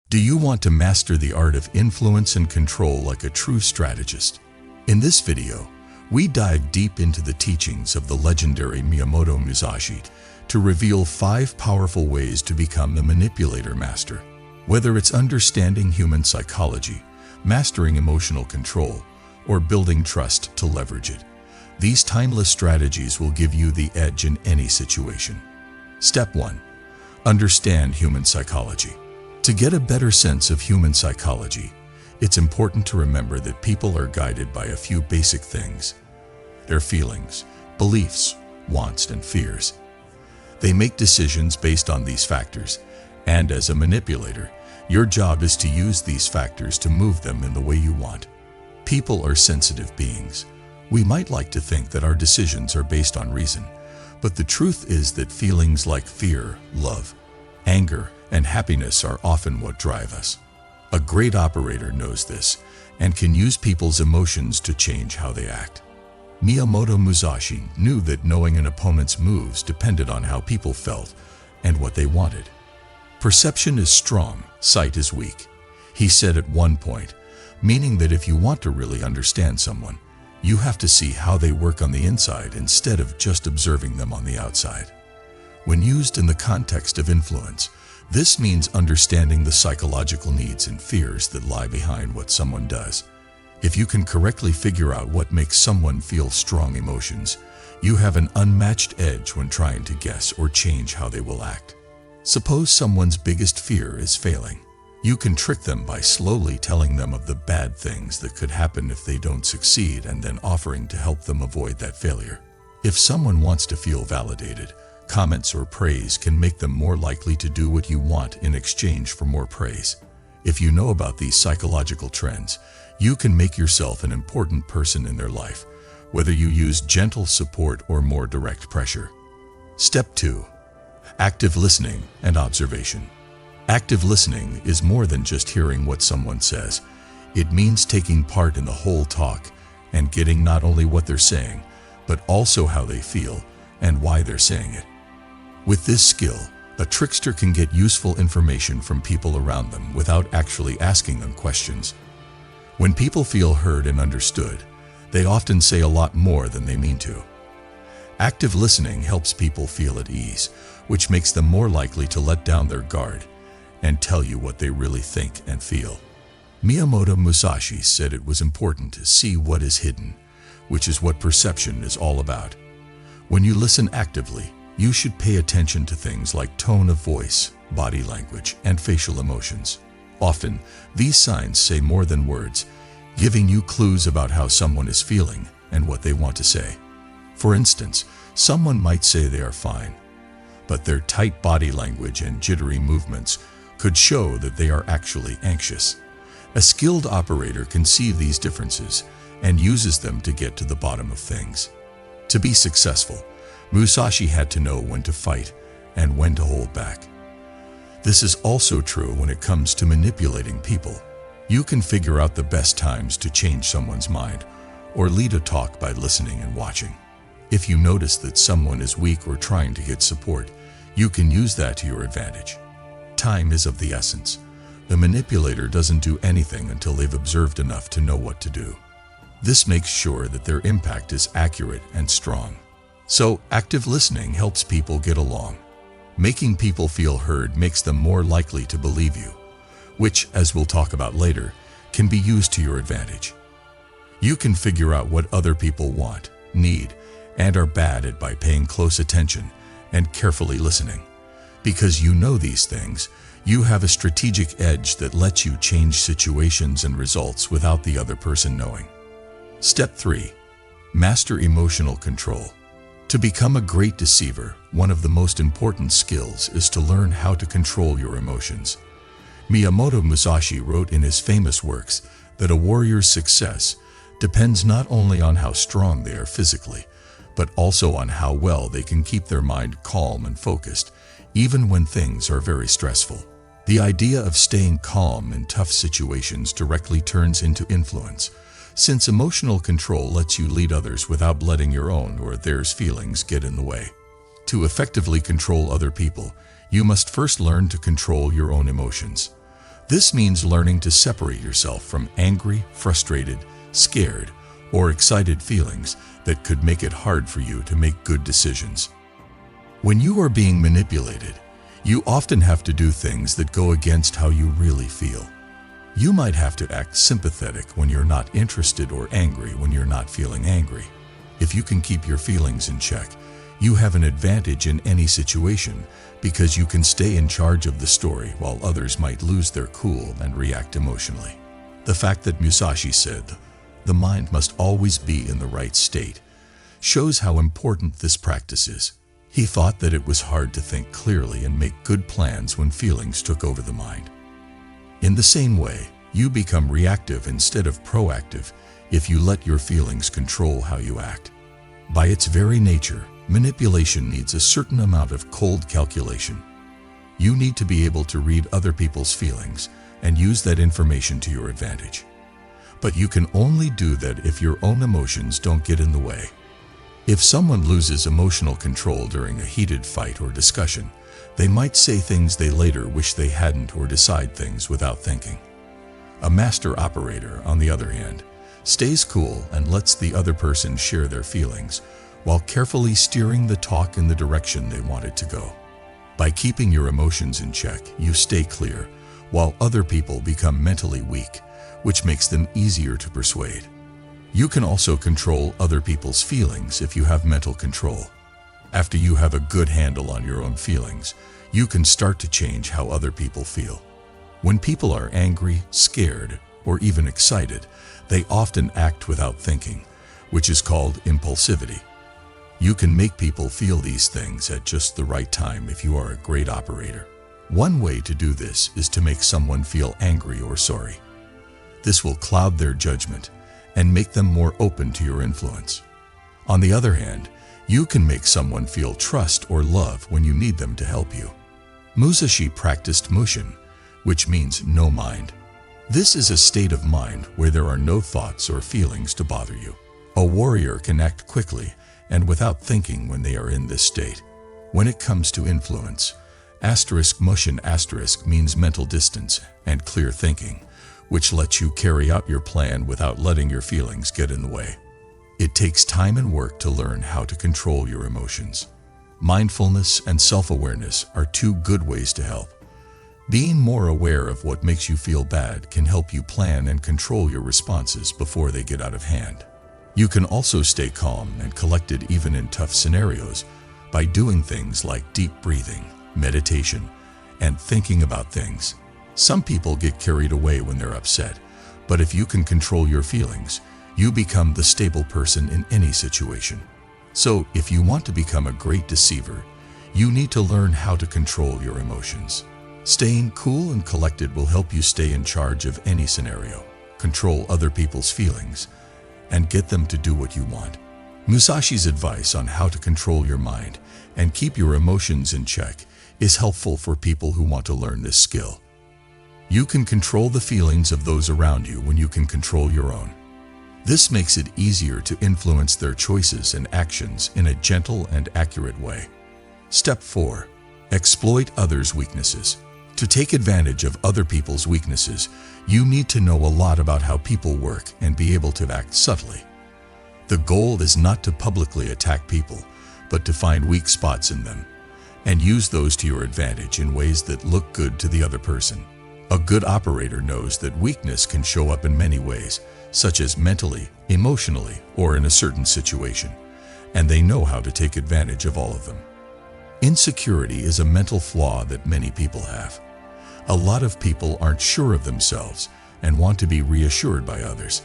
Do you want to master the art of influence and control like a true strategist? In this video, we dive deep into the teachings of the legendary Miyamoto Musashi to reveal 5 powerful ways to become a manipulator master. Whether it's understanding human psychology, mastering emotional control, or building trust to leverage it, these timeless strategies will give you the edge in any situation. Step 1. Understand human psychology. To get a better sense of human psychology, it's important to remember that people are guided by a few basic things: their feelings, beliefs, wants, and fears. They make decisions based on these factors, and as a manipulator, your job is to use these factors to move them in the way you want. People are sensitive beings. We might like to think that our decisions are based on reason, but the truth is that feelings like fear, love, anger, and happiness are often what drive us. A great operator knows this and can use people's emotions to change how they act. Miyamoto Musashi knew that knowing an opponent's moves depended on how people felt and what they wanted. Perception is strong, sight is weak, he said at one point, meaning that if you want to really understand someone, you have to see how they work on the inside instead of just observing them on the outside. When used in the context of influence, this means understanding the psychological needs and fears that lie behind what someone does. If you can correctly figure out what makes someone feel strong emotions, you have an unmatched edge when trying to guess or change how they will act. Suppose someone's biggest fear is failing. You can trick them by slowly telling them of the bad things that could happen if they don't succeed and then offering to help them avoid that failure. If someone wants to feel validated, comments or praise can make them more likely to do what you want in exchange for more praise. If you know about these psychological trends, you can make yourself an important person in their life, whether you use gentle support or more direct pressure. Step 2. Active listening and observation. Active listening is more than just hearing what someone says. It means taking part in the whole talk and getting not only what they're saying, but also how they feel and why they're saying it. With this skill, a trickster can get useful information from people around them without actually asking them questions. When people feel heard and understood, they often say a lot more than they mean to. Active listening helps people feel at ease, which makes them more likely to let down their guard and tell you what they really think and feel. Miyamoto Musashi said it was important to see what is hidden, which is what perception is all about. When you listen actively, you should pay attention to things like tone of voice, body language, and facial emotions. Often, these signs say more than words, giving you clues about how someone is feeling and what they want to say. For instance, someone might say they are fine, but their tight body language and jittery movements could show that they are actually anxious. A skilled operator can see these differences and uses them to get to the bottom of things. To be successful, Musashi had to know when to fight and when to hold back. This is also true when it comes to manipulating people. You can figure out the best times to change someone's mind or lead a talk by listening and watching. If you notice that someone is weak or trying to get support, you can use that to your advantage. Time is of the essence. The manipulator doesn't do anything until they've observed enough to know what to do. This makes sure that their impact is accurate and strong. So, active listening helps people get along. Making people feel heard makes them more likely to believe you, which, as we'll talk about later, can be used to your advantage. You can figure out what other people want, need, and are bad at by paying close attention and carefully listening. Because you know these things, you have a strategic edge that lets you change situations and results without the other person knowing. Step 3. Master emotional control. To become a great deceiver, one of the most important skills is to learn how to control your emotions. Miyamoto Musashi wrote in his famous works that a warrior's success depends not only on how strong they are physically, but also on how well they can keep their mind calm and focused, even when things are very stressful. The idea of staying calm in tough situations directly turns into influence, since emotional control lets you lead others without letting your own or theirs feelings get in the way. To effectively control other people, you must first learn to control your own emotions. This means learning to separate yourself from angry, frustrated, scared, or excited feelings that could make it hard for you to make good decisions. When you are being manipulated, you often have to do things that go against how you really feel. You might have to act sympathetic when you're not interested or angry when you're not feeling angry. If you can keep your feelings in check, you have an advantage in any situation because you can stay in charge of the story while others might lose their cool and react emotionally. The fact that Musashi said, "The mind must always be in the right state," shows how important this practice is. He thought that it was hard to think clearly and make good plans when feelings took over the mind. In the same way, you become reactive instead of proactive if you let your feelings control how you act. By its very nature, manipulation needs a certain amount of cold calculation. You need to be able to read other people's feelings and use that information to your advantage. But you can only do that if your own emotions don't get in the way. If someone loses emotional control during a heated fight or discussion, they might say things they later wish they hadn't or decide things without thinking. A master operator, on the other hand, stays cool and lets the other person share their feelings while carefully steering the talk in the direction they want it to go. By keeping your emotions in check, you stay clear, while other people become mentally weak, which makes them easier to persuade. You can also control other people's feelings if you have mental control. After you have a good handle on your own feelings, you can start to change how other people feel. When people are angry, scared, or even excited, they often act without thinking, which is called impulsivity. You can make people feel these things at just the right time if you are a great operator. One way to do this is to make someone feel angry or sorry. This will cloud their judgment and make them more open to your influence. On the other hand, you can make someone feel trust or love when you need them to help you. Musashi practiced mushin, which means no mind. This is a state of mind where there are no thoughts or feelings to bother you. A warrior can act quickly and without thinking when they are in this state. When it comes to influence, mushin means mental distance and clear thinking, which lets you carry out your plan without letting your feelings get in the way. It takes time and work to learn how to control your emotions. Mindfulness and self-awareness are two good ways to help. Being more aware of what makes you feel bad can help you plan and control your responses before they get out of hand. You can also stay calm and collected even in tough scenarios by doing things like deep breathing, meditation, and thinking about things. Some people get carried away when they're upset, but if you can control your feelings, you become the stable person in any situation. So, if you want to become a great deceiver, you need to learn how to control your emotions. Staying cool and collected will help you stay in charge of any scenario, control other people's feelings, and get them to do what you want. Musashi's advice on how to control your mind and keep your emotions in check is helpful for people who want to learn this skill. You can control the feelings of those around you when you can control your own. This makes it easier to influence their choices and actions in a gentle and accurate way. Step 4. Exploit others' weaknesses. To take advantage of other people's weaknesses, you need to know a lot about how people work and be able to act subtly. The goal is not to publicly attack people, but to find weak spots in them and use those to your advantage in ways that look good to the other person. A good operator knows that weakness can show up in many ways, such as mentally, emotionally, or in a certain situation, and they know how to take advantage of all of them. Insecurity is a mental flaw that many people have. A lot of people aren't sure of themselves and want to be reassured by others.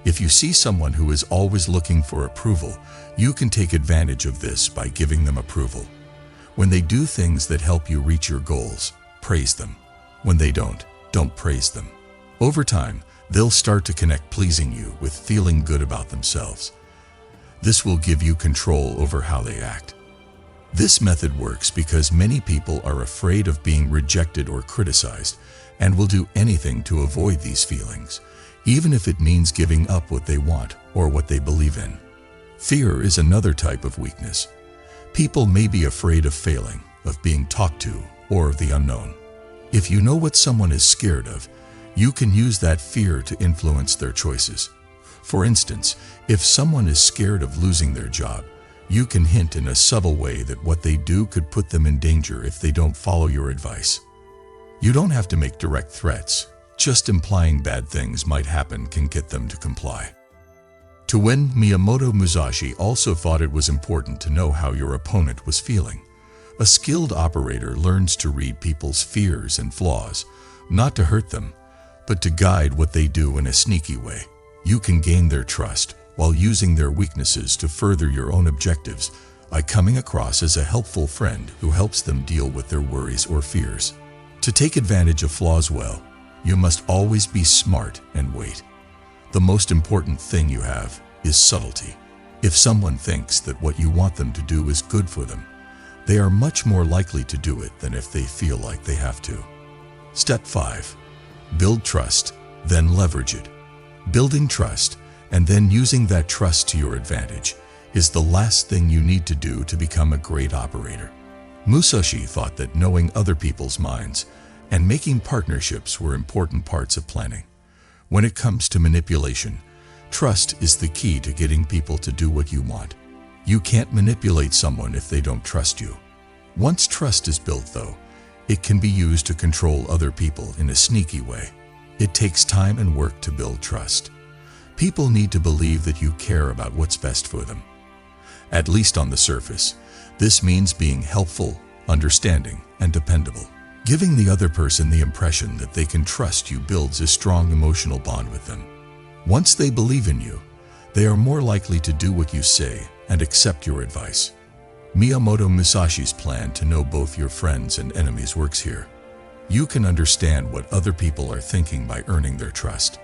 If you see someone who is always looking for approval, you can take advantage of this by giving them approval. When they do things that help you reach your goals, praise them. When they don't praise them. Over time, they'll start to connect pleasing you with feeling good about themselves. This will give you control over how they act. This method works because many people are afraid of being rejected or criticized and will do anything to avoid these feelings, even if it means giving up what they want or what they believe in. Fear is another type of weakness. People may be afraid of failing, of being talked to, or of the unknown. If you know what someone is scared of, you can use that fear to influence their choices. For instance, if someone is scared of losing their job, you can hint in a subtle way that what they do could put them in danger if they don't follow your advice. You don't have to make direct threats. Just implying bad things might happen can get them to comply. To win, Miyamoto Musashi also thought it was important to know how your opponent was feeling. A skilled operator learns to read people's fears and flaws, not to hurt them, but to guide what they do in a sneaky way. You can gain their trust while using their weaknesses to further your own objectives by coming across as a helpful friend who helps them deal with their worries or fears. To take advantage of flaws well, you must always be smart and wait. The most important thing you have is subtlety. If someone thinks that what you want them to do is good for them, they are much more likely to do it than if they feel like they have to. Step 5. Build trust, then leverage it. Building trust and then using that trust to your advantage is the last thing you need to do to become a great operator. Musashi thought that knowing other people's minds and making partnerships were important parts of planning. When it comes to manipulation, trust is the key to getting people to do what you want. You can't manipulate someone if they don't trust you. Once trust is built, though, it can be used to control other people in a sneaky way. It takes time and work to build trust. People need to believe that you care about what's best for them. At least on the surface, this means being helpful, understanding, and dependable. Giving the other person the impression that they can trust you builds a strong emotional bond with them. Once they believe in you, they are more likely to do what you say and accept your advice. Miyamoto Musashi's plan to know both your friends and enemies works here. You can understand what other people are thinking by earning their trust.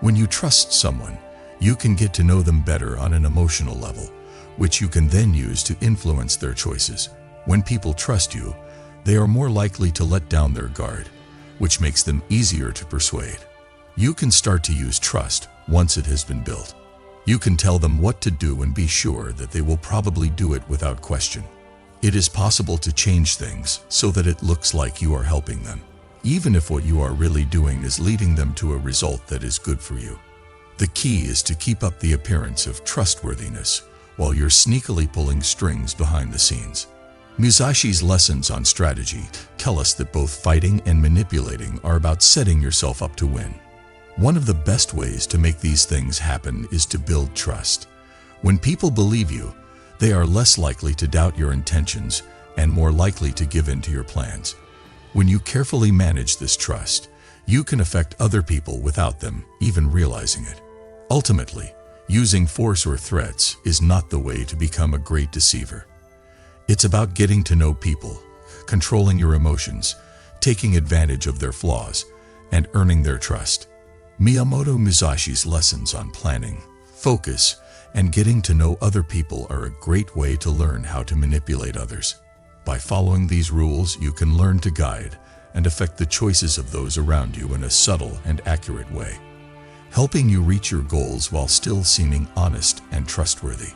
When you trust someone, you can get to know them better on an emotional level, which you can then use to influence their choices. When people trust you, they are more likely to let down their guard, which makes them easier to persuade. You can start to use trust once it has been built. You can tell them what to do and be sure that they will probably do it without question. It is possible to change things so that it looks like you are helping them, even if what you are really doing is leading them to a result that is good for you. The key is to keep up the appearance of trustworthiness while you're sneakily pulling strings behind the scenes. Musashi's lessons on strategy tell us that both fighting and manipulating are about setting yourself up to win. One of the best ways to make these things happen is to build trust. When people believe you, they are less likely to doubt your intentions and more likely to give in to your plans. When you carefully manage this trust, you can affect other people without them even realizing it. Ultimately, using force or threats is not the way to become a great deceiver. It's about getting to know people, controlling your emotions, taking advantage of their flaws, and earning their trust. Miyamoto Musashi's lessons on planning, focus, and getting to know other people are a great way to learn how to manipulate others. By following these rules, you can learn to guide and affect the choices of those around you in a subtle and accurate way, helping you reach your goals while still seeming honest and trustworthy.